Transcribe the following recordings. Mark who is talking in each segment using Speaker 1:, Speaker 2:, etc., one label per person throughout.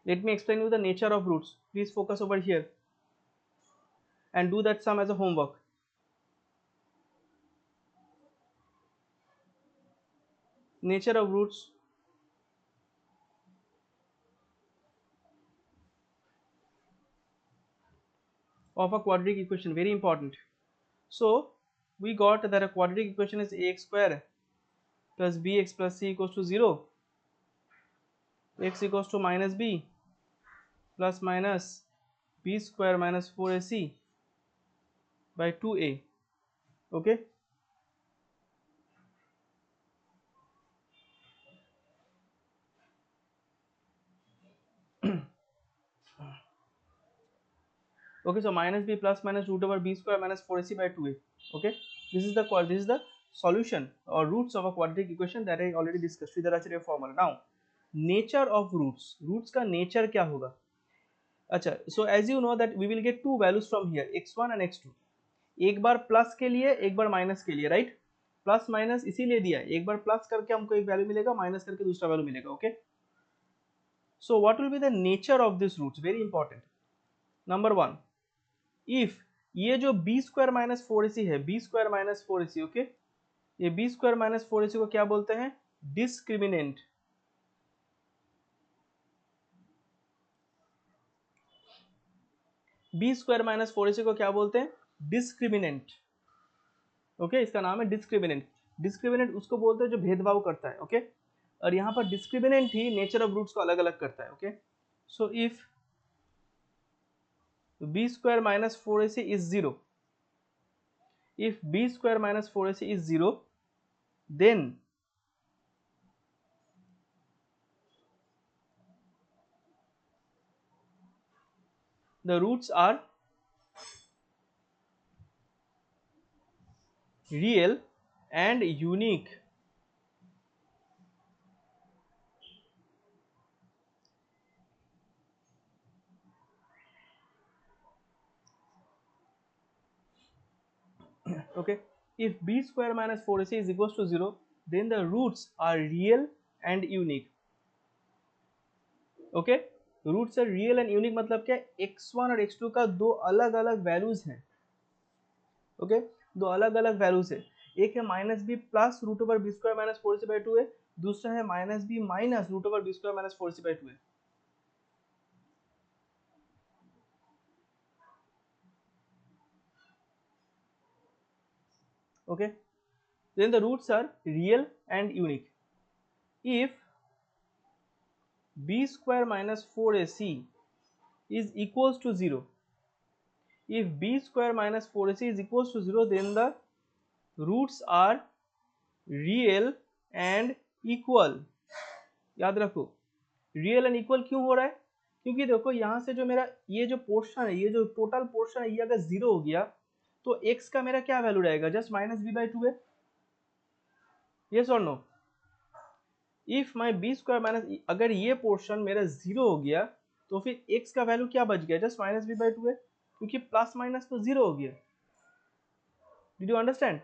Speaker 1: Let me explain you the nature of roots. Please focus over here and do that sum as a homework. Nature of roots of a quadratic equation, very important. So we got that a quadratic equation is ax square plus bx plus c equals to 0, x equals to minus b plus minus b square minus 4ac by 2a. Okay, okay, so minus b plus minus root over b square minus 4ac by 2a. Okay, this is the solution or roots of a quadratic equation that I already discussed with the Sridharacharya formula. Now nature of roots, roots का nature क्या होगा? अच्छा, so as you know that we will get two values from here, x1 and x2. एक बार plus के लिए एक बार minus के लिए, राइट? प्लस माइनस इसीलिए दिया है, एक बार प्लस करके हमको एक वैल्यू मिलेगा, माइनस करके दूसरा वैल्यू मिलेगा. Okay, so what will be the nature of this roots? Very important. Number one, if ये जो B square minus four A C है, B square minus four A C, okay, ये B square minus four A C को क्या बोलते हैं? Discriminant. B square minus four A C को क्या बोलते हैं? डिस्क्रिमिनेंट. ओके, इसका नाम है डिस्क्रिमिनेंट. डिस्क्रिमिनेंट उसको बोलते हैं जो भेदभाव करता है. ओके, और यहाँ पर डिस्क्रिमिनेंट ही नेचर ऑफ रूट्स को अलग अलग करता है. Okay, so if b square minus 4ac is 0, if b square minus 4ac is 0, then the roots are real and unique. Okay, if b square minus 4ac is equals to 0, then the roots are real and unique. Okay, roots are real and unique मतलब क्या? x1 और x2 का दो अलग अलग values हैं. Okay, दो अलग अलग वैल्यूज है. एक है minus b plus root over b square minus four c by two है, दूसरा है minus b minus root over b square minus four c by two है. Okay, then the roots are real and unique. If b square minus 4ac is equals to 0, if b square minus 4ac is equals to 0, then the roots are real and equal. याद रखो, real and equal क्यों हो रहा है? क्योंकि देखो यहाँ से जो मेरा ये जो पोर्शन है, ये जो टोटल पोर्शन है, ये अगर जीरो हो गया तो x का मेरा क्या वैल्यू रहेगा? Just minus b by two है. यस और no? If my b square minus, अगर ये पोर्शन मेरा जीरो हो गया तो फिर x का वैल्यू क्या बच गया? Just minus b by two है, क्योंकि प्लस माइनस तो जीरो हो गया. Did you understand?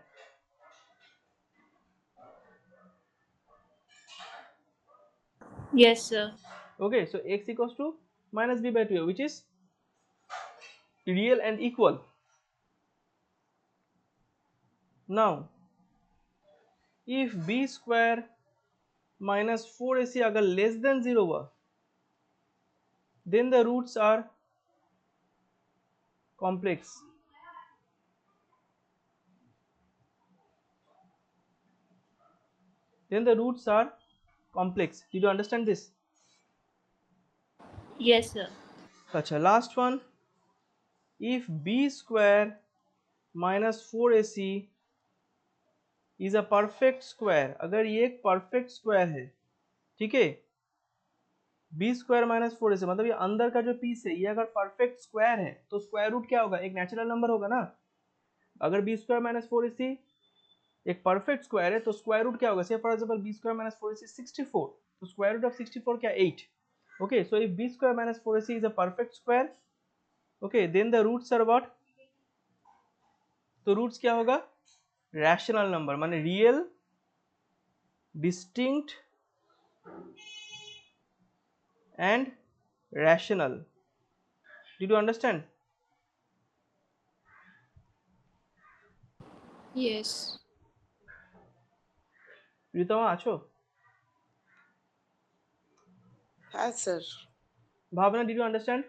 Speaker 2: Yes, sir.
Speaker 1: Okay, so x equals to minus b by 2, which is real and equal. Now, if b square minus 4ac अगर less than 0 हुआ, then the roots are complex. Then the roots are complex. Did you understand this?
Speaker 2: Yes, sir.
Speaker 1: अच्छा, last one. If b square minus 4ac is a perfect square, अगर ये एक perfect square है, ठीक है, B square minus four से मतलब ये अंदर का जो पीस है ये अगर परफेक्ट स्क्वायर है तो स्क्वायर रूट क्या होगा? एक नेचुरल नंबर होगा ना. अगर बी स्क्वायर माइनस फोर इसी एक परफेक्ट स्क्वायर है तो स्क्वायर रूट क्या होगा? Say for example B square minus four AC 64, तो स्क्वायर रूट ऑफ 64 क्या? 8. Okay, so if B square minus four AC is a perfect square, okay, then the roots are what? तो roots क्या होगा? Rational number, माने real, distinct and rational. Did you understand?
Speaker 2: Yes.
Speaker 1: Pritama আছো?
Speaker 3: হ্যাঁ sir.
Speaker 1: ভাবনা, did you understand?